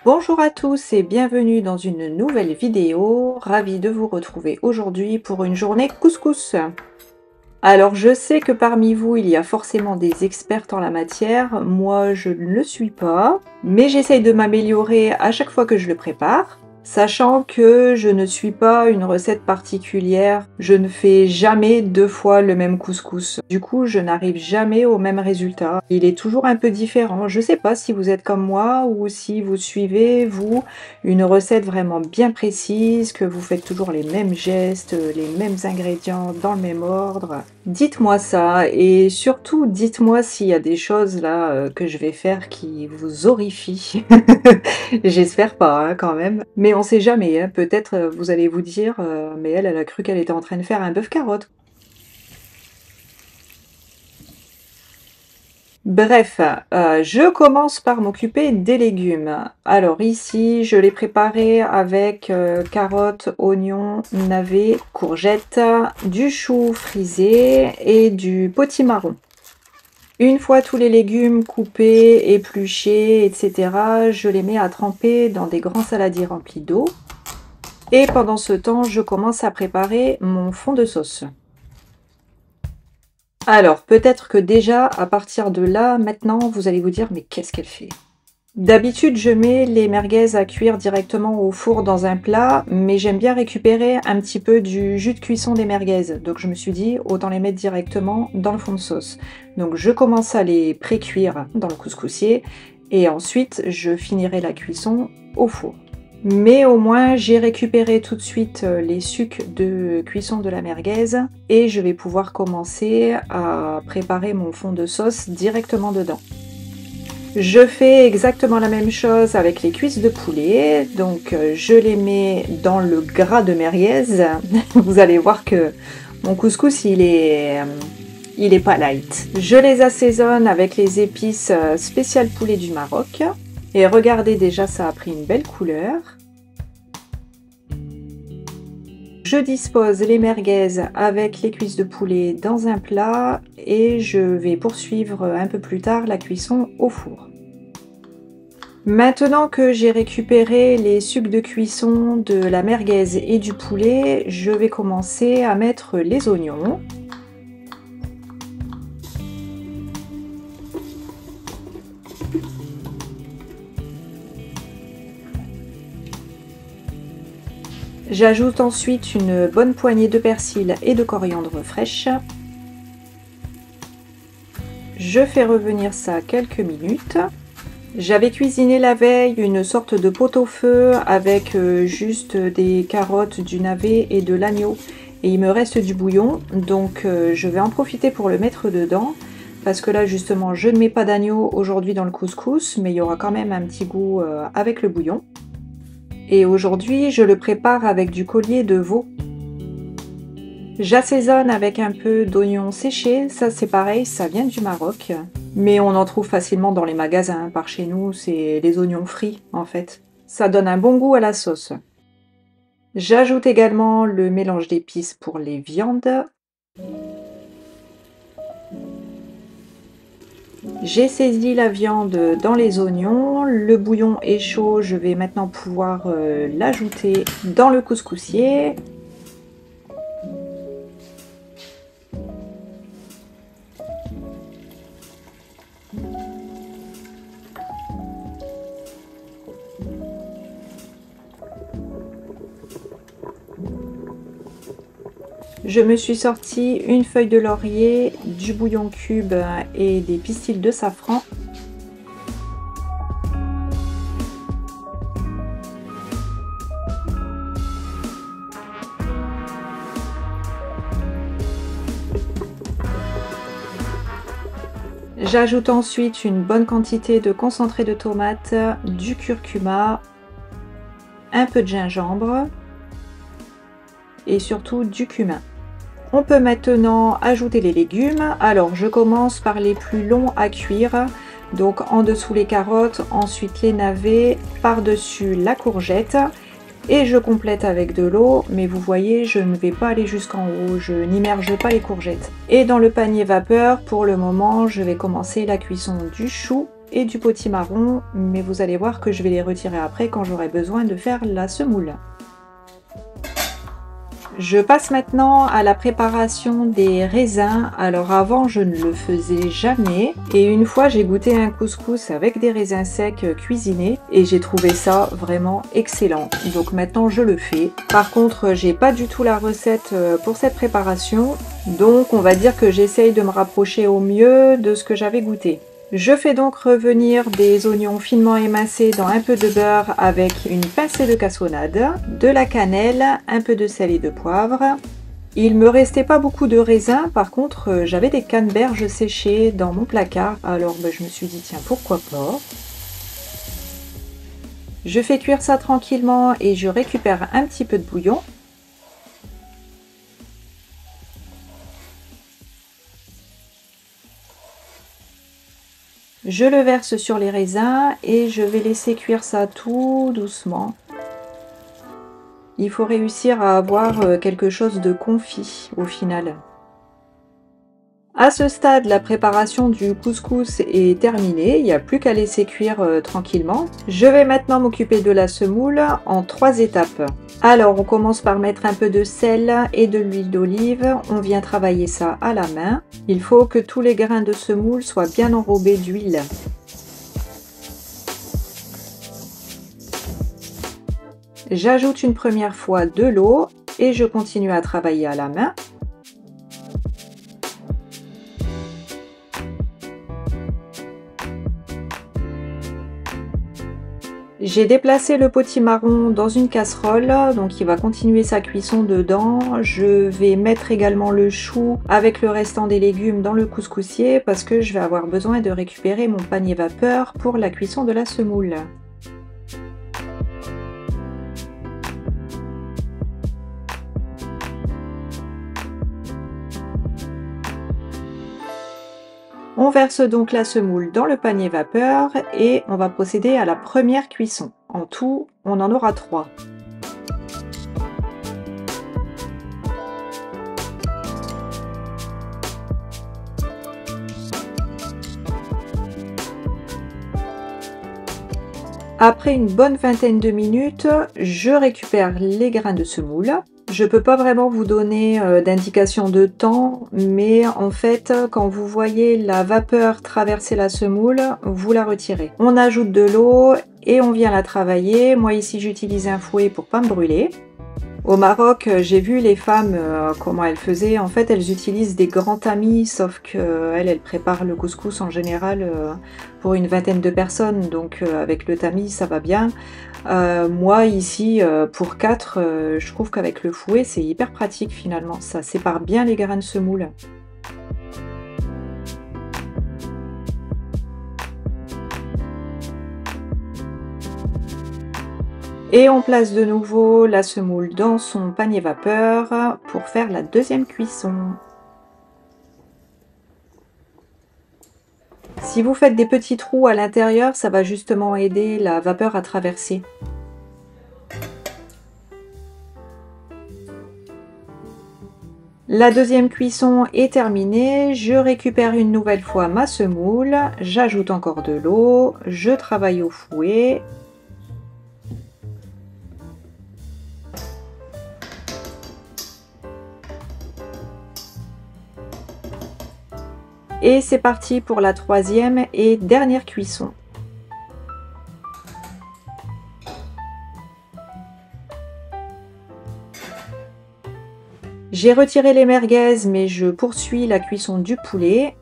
Bonjour à tous et bienvenue dans une nouvelle vidéo, ravie de vous retrouver aujourd'hui pour une journée couscous. Alors je sais que parmi vous il y a forcément des experts en la matière, moi je ne le suis pas, mais j'essaye de m'améliorer à chaque fois que je le prépare. Sachant que je ne suis pas une recette particulière, je ne fais jamais 2 fois le même couscous. Du coup, je n'arrive jamais au même résultat. Il est toujours un peu différent. Je sais pas si vous êtes comme moi ou si vous suivez, vous, une recette vraiment bien précise, que vous faites toujours les mêmes gestes, les mêmes ingrédients dans le même ordre. Dites-moi ça et surtout dites-moi s'il y a des choses là que je vais faire qui vous horrifient. J'espère pas hein, quand même. Mais on sait jamais, hein. Peut-être vous allez vous dire mais elle a cru qu'elle était en train de faire un bœuf carotte. Bref, je commence par m'occuper des légumes. Alors ici, je l'ai préparé avec carottes, oignons, navets, courgettes, du chou frisé et du potimarron. Une fois tous les légumes coupés, épluchés, etc., je les mets à tremper dans des grands saladiers remplis d'eau. Et pendant ce temps, je commence à préparer mon fond de sauce. Alors, peut-être que déjà, à partir de là, maintenant, vous allez vous dire, mais qu'est-ce qu'elle fait? D'habitude, je mets les merguez à cuire directement au four dans un plat, mais j'aime bien récupérer un petit peu du jus de cuisson des merguez. Donc je me suis dit, autant les mettre directement dans le fond de sauce. Donc je commence à les pré-cuire dans le couscoussier, et ensuite je finirai la cuisson au four. Mais au moins, j'ai récupéré tout de suite les sucs de cuisson de la merguez, et je vais pouvoir commencer à préparer mon fond de sauce directement dedans. Je fais exactement la même chose avec les cuisses de poulet, donc je les mets dans le gras de merguez. Vous allez voir que mon couscous il est pas light. Je les assaisonne avec les épices spéciales poulet du Maroc. Et regardez déjà, ça a pris une belle couleur. Je dispose les merguez avec les cuisses de poulet dans un plat et je vais poursuivre un peu plus tard la cuisson au four. Maintenant que j'ai récupéré les sucs de cuisson de la merguez et du poulet, je vais commencer à mettre les oignons. J'ajoute ensuite une bonne poignée de persil et de coriandre fraîche. Je fais revenir ça quelques minutes. J'avais cuisiné la veille une sorte de pot-au-feu avec juste des carottes, du navet et de l'agneau. Et il me reste du bouillon, donc je vais en profiter pour le mettre dedans. Parce que là justement je ne mets pas d'agneau aujourd'hui dans le couscous, mais il y aura quand même un petit goût avec le bouillon. Et aujourd'hui, je le prépare avec du collier de veau. J'assaisonne avec un peu d'oignon séché, ça c'est pareil, ça vient du Maroc. Mais on en trouve facilement dans les magasins, par chez nous, c'est les oignons frits en fait. Ça donne un bon goût à la sauce. J'ajoute également le mélange d'épices pour les viandes. J'ai saisi la viande dans les oignons, le bouillon est chaud, je vais maintenant pouvoir l'ajouter dans le couscoussier. Je me suis sorti une feuille de laurier, du bouillon cube et des pistils de safran. J'ajoute ensuite une bonne quantité de concentré de tomate, du curcuma, un peu de gingembre et surtout du cumin. On peut maintenant ajouter les légumes. Alors je commence par les plus longs à cuire. Donc en dessous les carottes, ensuite les navets, par-dessus la courgette. Et je complète avec de l'eau, mais vous voyez, je ne vais pas aller jusqu'en haut, je n'immerge pas les courgettes. Et dans le panier vapeur, pour le moment, je vais commencer la cuisson du chou et du potimarron, mais vous allez voir que je vais les retirer après quand j'aurai besoin de faire la semoule. Je passe maintenant à la préparation des raisins. Alors avant je ne le faisais jamais et une fois j'ai goûté un couscous avec des raisins secs cuisinés et j'ai trouvé ça vraiment excellent. Donc maintenant je le fais. Par contre j'ai pas du tout la recette pour cette préparation, donc on va dire que j'essaye de me rapprocher au mieux de ce que j'avais goûté. Je fais donc revenir des oignons finement émincés dans un peu de beurre avec une pincée de cassonade, de la cannelle, un peu de sel et de poivre. Il me restait pas beaucoup de raisins, par contre j'avais des canneberges séchées dans mon placard, alors je me suis dit tiens pourquoi pas. Je fais cuire ça tranquillement et je récupère un petit peu de bouillon. Je le verse sur les raisins et je vais laisser cuire ça tout doucement. Il faut réussir à avoir quelque chose de confit au final. À ce stade, la préparation du couscous est terminée, il n'y a plus qu'à laisser cuire tranquillement. Je vais maintenant m'occuper de la semoule en 3 étapes. Alors on commence par mettre un peu de sel et de l'huile d'olive, on vient travailler ça à la main. Il faut que tous les grains de semoule soient bien enrobés d'huile. J'ajoute une première fois de l'eau et je continue à travailler à la main. J'ai déplacé le potimarron dans une casserole, donc il va continuer sa cuisson dedans. Je vais mettre également le chou avec le restant des légumes dans le couscoussier parce que je vais avoir besoin de récupérer mon panier vapeur pour la cuisson de la semoule. On verse donc la semoule dans le panier vapeur et on va procéder à la première cuisson. En tout, on en aura 3. Après une bonne vingtaine de minutes, je récupère les grains de semoule. Je ne peux pas vraiment vous donner d'indication de temps, mais en fait, quand vous voyez la vapeur traverser la semoule, vous la retirez. On ajoute de l'eau et on vient la travailler. Moi ici, j'utilise un fouet pour pas me brûler. Au Maroc, j'ai vu les femmes comment elles faisaient. En fait, elles utilisent des grands tamis, sauf qu'elles préparent le couscous en général pour une vingtaine de personnes. Donc avec le tamis, ça va bien. Moi ici, pour 4, je trouve qu'avec le fouet, c'est hyper pratique finalement. Ça sépare bien les grains de semoule. Et on place de nouveau la semoule dans son panier vapeur pour faire la deuxième cuisson. Si vous faites des petits trous à l'intérieur, ça va justement aider la vapeur à traverser. La deuxième cuisson est terminée, je récupère une nouvelle fois ma semoule, j'ajoute encore de l'eau, je travaille au fouet. Et c'est parti pour la troisième et dernière cuisson. J'ai retiré les merguez, mais je poursuis la cuisson du poulet.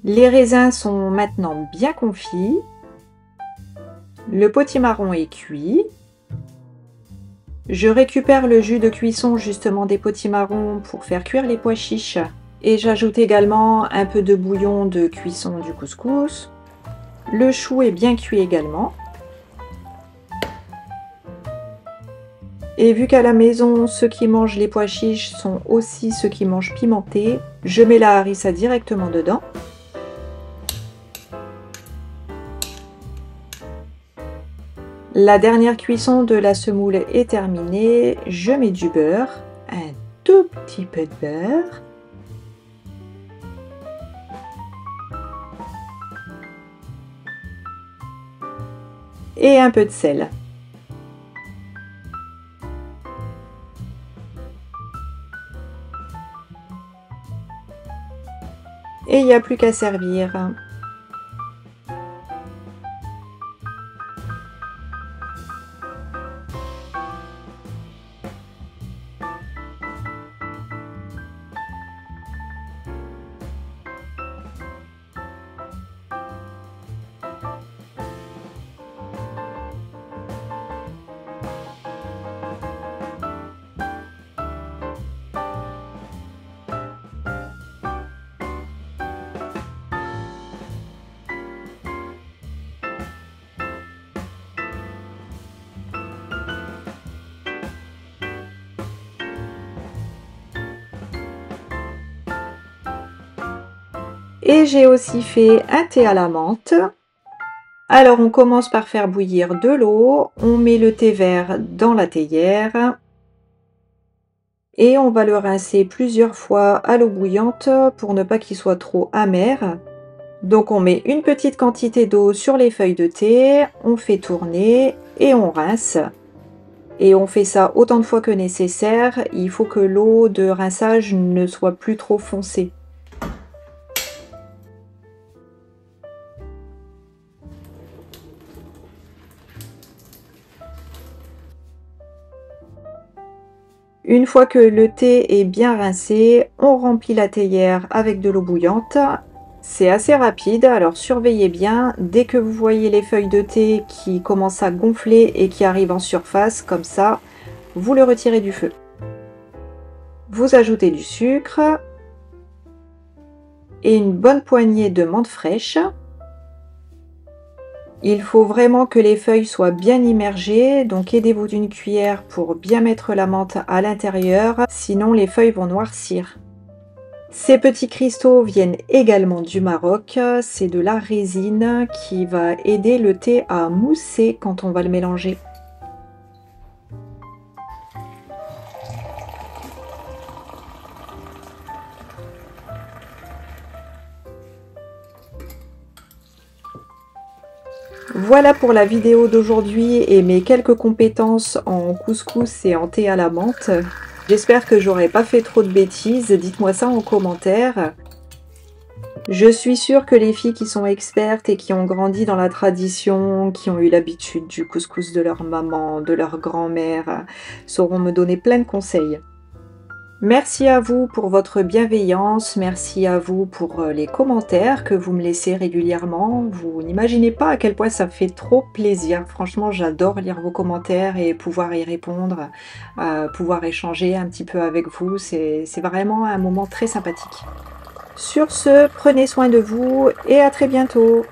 Les raisins sont maintenant bien confits. Le potimarron est cuit. Je récupère le jus de cuisson justement des potimarrons pour faire cuire les pois chiches. Et j'ajoute également un peu de bouillon de cuisson du couscous. Le chou est bien cuit également. Et vu qu'à la maison, ceux qui mangent les pois chiches sont aussi ceux qui mangent pimenté, je mets la harissa directement dedans. La dernière cuisson de la semoule est terminée, je mets du beurre, un tout petit peu de beurre. Et un peu de sel. Et il n'y a plus qu'à servir. Et j'ai aussi fait un thé à la menthe. Alors on commence par faire bouillir de l'eau, on met le thé vert dans la théière et on va le rincer plusieurs fois à l'eau bouillante pour ne pas qu'il soit trop amer. Donc on met une petite quantité d'eau sur les feuilles de thé, on fait tourner et on rince. Et on fait ça autant de fois que nécessaire, il faut que l'eau de rinçage ne soit plus trop foncée. Une fois que le thé est bien rincé, on remplit la théière avec de l'eau bouillante. C'est assez rapide, alors surveillez bien. Dès que vous voyez les feuilles de thé qui commencent à gonfler et qui arrivent en surface, comme ça, vous le retirez du feu. Vous ajoutez du sucre et une bonne poignée de menthe fraîche. Il faut vraiment que les feuilles soient bien immergées, donc aidez-vous d'une cuillère pour bien mettre la menthe à l'intérieur, sinon les feuilles vont noircir. Ces petits cristaux viennent également du Maroc, c'est de la résine qui va aider le thé à mousser quand on va le mélanger. Voilà pour la vidéo d'aujourd'hui et mes quelques compétences en couscous et en thé à la menthe. J'espère que j'aurai pas fait trop de bêtises, dites-moi ça en commentaire. Je suis sûre que les filles qui sont expertes et qui ont grandi dans la tradition, qui ont eu l'habitude du couscous de leur maman, de leur grand-mère, sauront me donner plein de conseils. Merci à vous pour votre bienveillance, merci à vous pour les commentaires que vous me laissez régulièrement. Vous n'imaginez pas à quel point ça fait trop plaisir. Franchement, j'adore lire vos commentaires et pouvoir y répondre, pouvoir échanger un petit peu avec vous. C'est vraiment un moment très sympathique. Sur ce, prenez soin de vous et à très bientôt.